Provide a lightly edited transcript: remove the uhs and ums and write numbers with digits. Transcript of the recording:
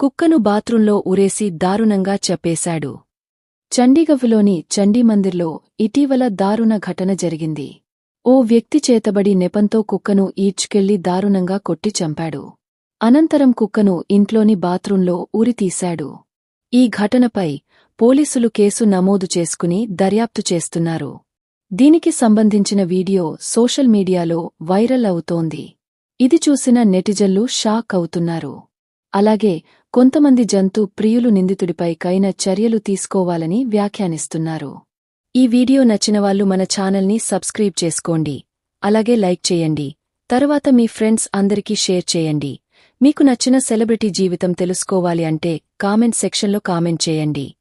కుక్కను బాత్రూంలో ఉరేసి దారుణంగా చంపేశాడు. చండీగఢ్లోని చండీమందిర్లో ఇటీవల దారుణ ఘటన జరిగింది. ఓ వ్యక్తి చేతబడి నెపంతో కుక్కను ఈడ్చుకెళ్లి దారుణంగా కొట్టి చంపాడు. అనంతరం కుక్కను ఇంట్లోని బాత్రూంలో ఉరితీశాడు. ఈ ఘటనపై పోలీసులు కేసు నమోదు చేసుకుని దర్యాప్తు చేస్తున్నారు. దీనికి సంబంధించిన వీడియో సోషల్ మీడియాలో వైరల్ అవుతోంది. ఇది చూసిన నెటిజన్లు షాక్ అవుతున్నారు. అలాగే కొంతమంది జంతు ప్రియులు నిందితుడిపై కైన చర్యలు తీసుకోవాలని వ్యాఖ్యానిస్తున్నారు. ఈ వీడియో నచ్చినవాళ్లు మన ఛానల్ని సబ్స్క్రైబ్ చేసుకోండి. అలాగే లైక్ చేయండి. తరువాత మీ ఫ్రెండ్స్ అందరికీ షేర్ చేయండి. మీకు నచ్చిన సెలబ్రిటీ జీవితం తెలుసుకోవాలి అంటే కామెంట్ సెక్షన్లో కామెంట్ చేయండి.